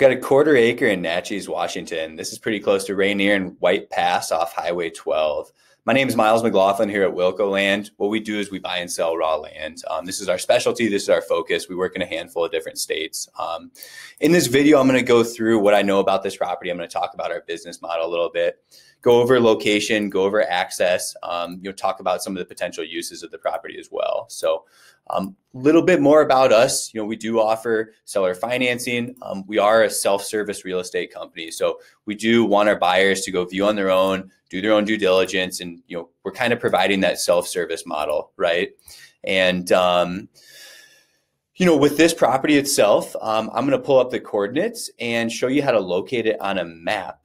Got a 1/4 acre in Naches, Washington. This is pretty close to Rainier and White Pass off Highway 12. My name is Miles McLaughlin here at Wilco Land. What we do is we buy and sell raw land. This is our specialty. This is our focus. We work in a handful of different states. In this video, I'm going to go through what I know about this property. I'm going to talk about our business model a little bit, go over location, go over access, talk about some of the potential uses of the property as well. So a little bit more about us. We do offer seller financing. We are a self-service real estate company. So we do want our buyers to go view on their own, do their own due diligence. And, we're kind of providing that self-service model, right? And, with this property itself, I'm going to pull up the coordinates and show you how to locate it on a map.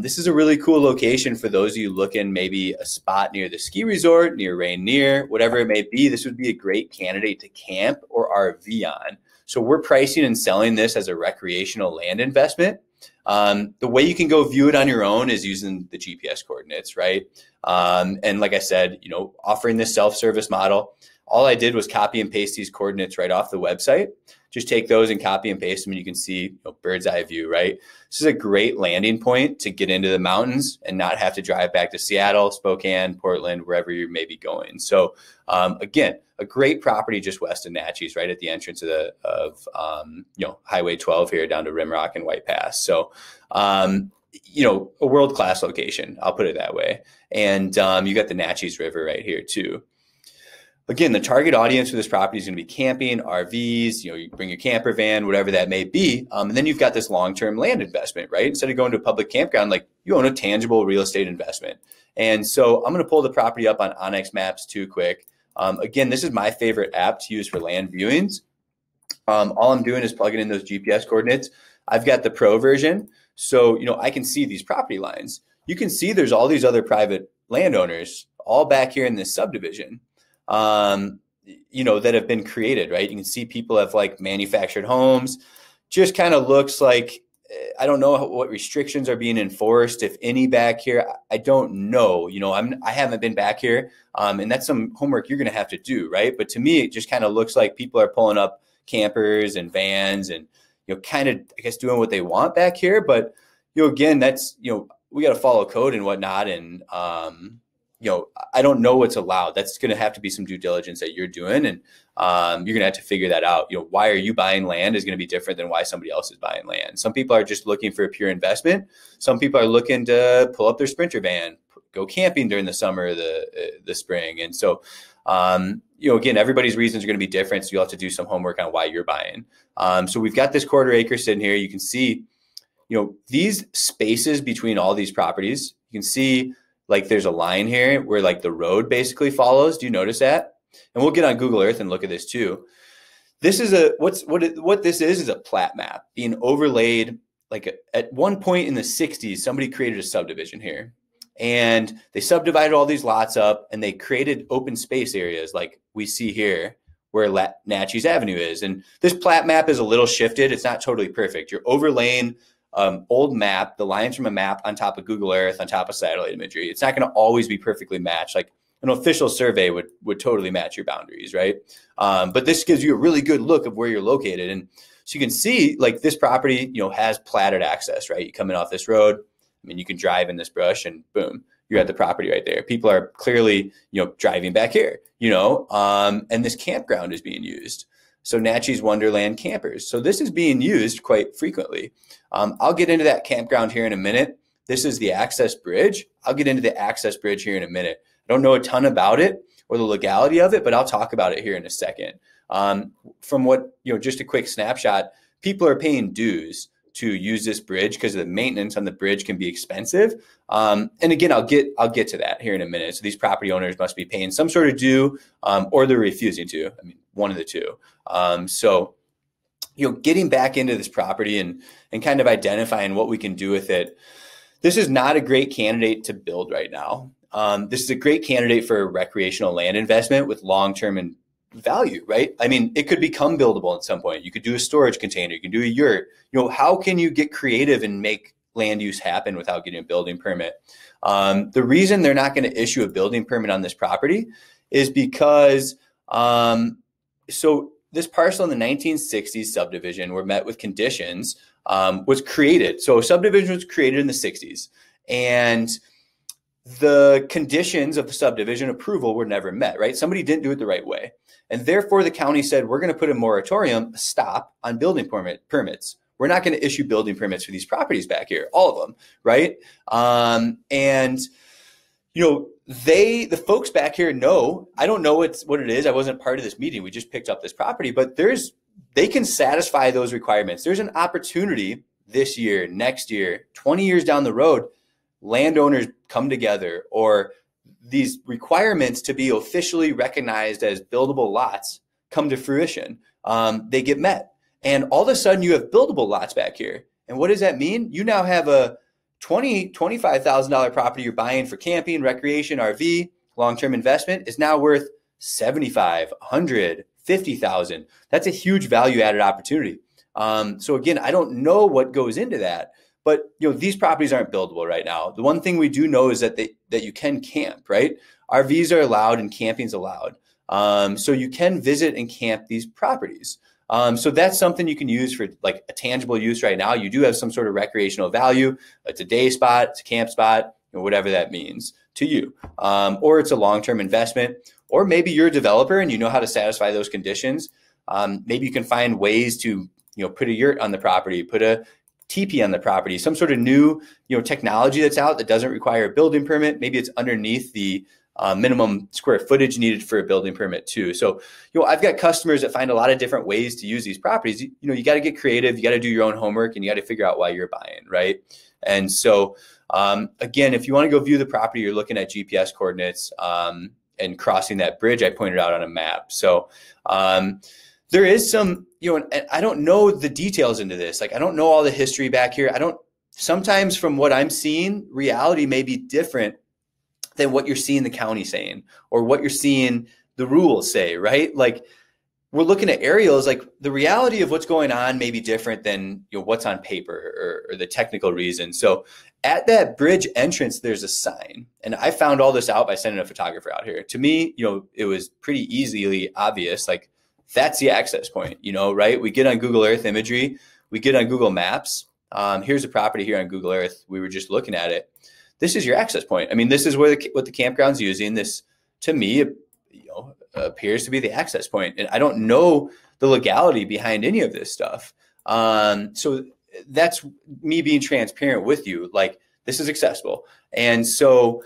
This is a really cool location for those of you looking maybe a spot near the ski resort, near Rainier, whatever it may be. This would be a great candidate to camp or RV on. So we're pricing and selling this as a recreational land investment. The way you can go view it on your own is using the GPS coordinates, right? And like I said, offering this self-service model. All I did was copy and paste these coordinates right off the website. Just take those and copy and paste them and you can see bird's eye view, right? This is a great landing point to get into the mountains and not have to drive back to Seattle, Spokane, Portland, wherever you may be going. So again, a great property just west of Naches, right at the entrance of Highway 12 here down to Rimrock and White Pass. So a world-class location, I'll put it that way. And you got the Naches River right here too. Again, the target audience for this property is going to be camping, RVs, you bring your camper van, whatever that may be. And then you've got this long-term land investment, right? Instead of going to a public campground, like you own a tangible real estate investment. And so I'm going to pull the property up on Onyx Maps too quick. Again, this is my favorite app to use for land viewings. All I'm doing is plugging in those GPS coordinates. I've got the pro version. So, I can see these property lines. You can see there's all these other private landowners all back here in this subdivision. That have been created, right? You can see people have like manufactured homes. Just kind of looks like, I don't know what restrictions are being enforced, if any, back here. I don't know. I haven't been back here, and that's some homework you're going to have to do, right? But to me, it just kind of looks like people are pulling up campers and vans and kind of, I guess, doing what they want back here. But again, that's we got to follow code and whatnot, and I don't know what's allowed. That's going to have to be some due diligence that you're doing. And you're going to have to figure that out. Why are you buying land is going to be different than why somebody else is buying land. Some people are just looking for a pure investment. Some people are looking to pull up their Sprinter van, go camping during the summer, or the spring. And so, again, everybody's reasons are going to be different. So you'll have to do some homework on why you're buying. So we've got this 1/4 acre sitting here. You can see, these spaces between all these properties, you can see, like there's a line here where like the road basically follows. Do you notice that? And we'll get on Google Earth and look at this too. This is what this is a plat map being overlaid. Like at one point in the 60s, somebody created a subdivision here and they subdivided all these lots up and they created open space areas like we see here where Naches Avenue is. And this plat map is a little shifted. It's not totally perfect. You're overlaying old map, the lines from a map on top of Google Earth, on top of satellite imagery. It's not going to always be perfectly matched. Like an official survey would totally match your boundaries, right? But this gives you a really good look of where you're located. And so you can see like this property, has platted access, right? You come in off this road, you can drive in this brush and boom, you're at the property right there. People are clearly, driving back here, and this campground is being used. So Naches Wonderland Campers. So this is being used quite frequently. I'll get into that campground here in a minute. This is the access bridge. I'll get into the access bridge here in a minute. I don't know a ton about it or the legality of it, but I'll talk about it here in a second. From what, just a quick snapshot, people are paying dues to use this bridge because the maintenance on the bridge can be expensive. And again, I'll get to that here in a minute. So these property owners must be paying some sort of due or they're refusing to. One of the two. So, getting back into this property and kind of identifying what we can do with it. This is not a great candidate to build right now. This is a great candidate for a recreational land investment with long-term and value, right? It could become buildable at some point. You could do a storage container. You can do a yurt. How can you get creative and make land use happen without getting a building permit? The reason they're not going to issue a building permit on this property is because, so this parcel in the 1960s subdivision were met with conditions, was created. So subdivision was created in the 60s, and the conditions of the subdivision approval were never met, right? Somebody didn't do it the right way. And therefore the county said, we're going to put a moratorium, a stop on building permits. We're not going to issue building permits for these properties back here, all of them, right? And the folks back here know, I don't know what it is. I wasn't part of this meeting. We just picked up this property, but they can satisfy those requirements. There's an opportunity this year, next year, 20 years down the road, landowners come together, or these requirements to be officially recognized as buildable lots come to fruition. They get met. And all of a sudden you have buildable lots back here. And what does that mean? You now have a $25,000 property you're buying for camping, recreation, RV, long-term investment is now worth $75,000, $100,000, $50,000. That's a huge value-added opportunity. So again, I don't know what goes into that, but these properties aren't buildable right now. The one thing we do know is that you can camp, right? RVs are allowed and camping's allowed. So you can visit and camp these properties. So that's something you can use for like a tangible use right now. You do have some sort of recreational value. It's a day spot, it's a camp spot, whatever that means to you. Or it's a long-term investment, or maybe you're a developer and you know how to satisfy those conditions. Maybe you can find ways to, put a yurt on the property, put a teepee on the property, some sort of new, technology that's out that doesn't require a building permit. Maybe it's underneath the minimum square footage needed for a building permit too. So, I've got customers that find a lot of different ways to use these properties. You got to get creative, you got to do your own homework, and you got to figure out why you're buying, right? And so, again, if you want to go view the property, you're looking at GPS coordinates and crossing that bridge I pointed out on a map. So, there is some, and I don't know the details into this. Like, I don't know all the history back here. Sometimes from what I'm seeing, reality may be different than what you're seeing the county saying, or what you're seeing the rules say, right? Like, we're looking at aerials, like the reality of what's going on may be different than what's on paper or the technical reason. So at that bridge entrance, there's a sign. And I found all this out by sending a photographer out here. To me, it was pretty easily obvious, like that's the access point, right? We get on Google Earth imagery, we get on Google Maps. Here's a property here on Google Earth. We were just looking at it. This is your access point. I mean, this is what the campground's using. This, to me, appears to be the access point. And I don't know the legality behind any of this stuff. So that's me being transparent with you. Like, this is accessible. And so,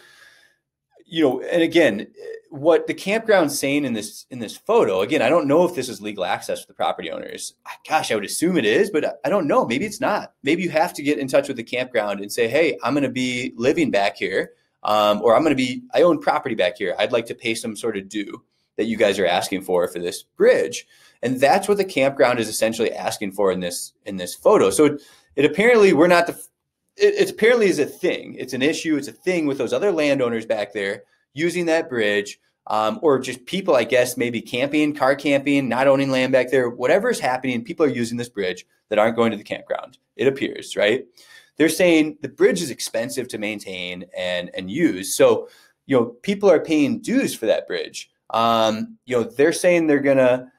and again, what the campground's saying in this photo, again, I don't know if this is legal access for the property owners. Gosh, I would assume it is, but I don't know. Maybe it's not. Maybe you have to get in touch with the campground and say, hey, I'm going to be living back here, or I own property back here. I'd like to pay some sort of due that you guys are asking for this bridge. And that's what the campground is essentially asking for in this photo. So it apparently it apparently is a thing. It's an issue. It's a thing with those other landowners back there using that bridge, or just people, I guess, maybe camping, car camping, not owning land back there, whatever is happening, people are using this bridge that aren't going to the campground. It appears, right? They're saying the bridge is expensive to maintain and use. So, people are paying dues for that bridge. They're saying they're gonna,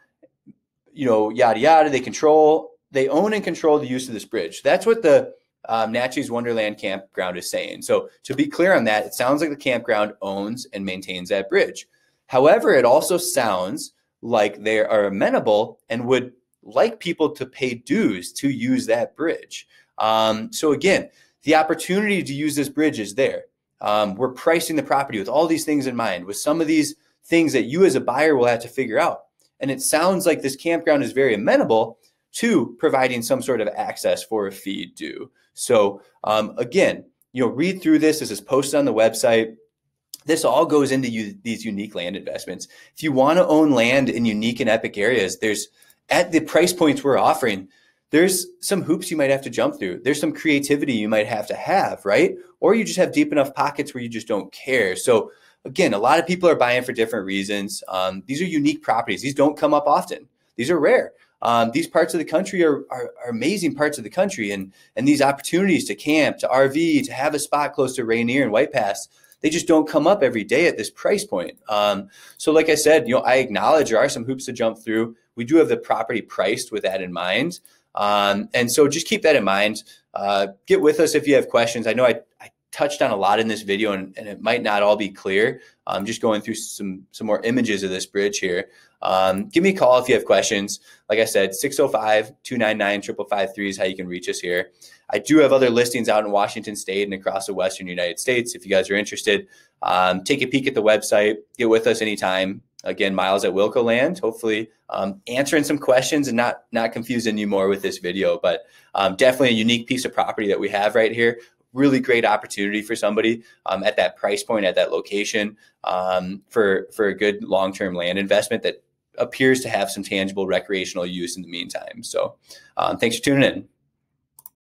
yada, yada, they own and control the use of this bridge. That's what the Naches Wonderland Campground is saying. So to be clear on that, it sounds like the campground owns and maintains that bridge. However, it also sounds like they are amenable and would like people to pay dues to use that bridge. So again, the opportunity to use this bridge is there. We're pricing the property with all these things in mind, with some of these things that you as a buyer will have to figure out. And it sounds like this campground is very amenable to providing some sort of access for a fee due. So again, read through this. This is posted on the website. This all goes into these unique land investments. If you want to own land in unique and epic areas, at the price points we're offering, there's some hoops you might have to jump through. There's some creativity you might have to have, right? Or you just have deep enough pockets where you just don't care. So again, a lot of people are buying for different reasons. These are unique properties. These don't come up often. These are rare. These parts of the country are amazing parts of the country. And these opportunities to camp, to RV, to have a spot close to Rainier and White Pass, they just don't come up every day at this price point. So like I said, I acknowledge there are some hoops to jump through. we do have the property priced with that in mind. And so just keep that in mind. Get with us if you have questions. I know I touched on a lot in this video, and it might not all be clear. I'm just going through some more images of this bridge here. Give me a call if you have questions. Like I said, 605-299-5553 is how you can reach us here. I do have other listings out in Washington State and across the Western United States. If you guys are interested, take a peek at the website. Get with us anytime. Again, Miles at Wilco Land, hopefully answering some questions and not confusing you more with this video, but definitely a unique piece of property that we have right here. Really great opportunity for somebody at that price point, at that location, for a good long-term land investment that appears to have some tangible recreational use in the meantime. So thanks for tuning in.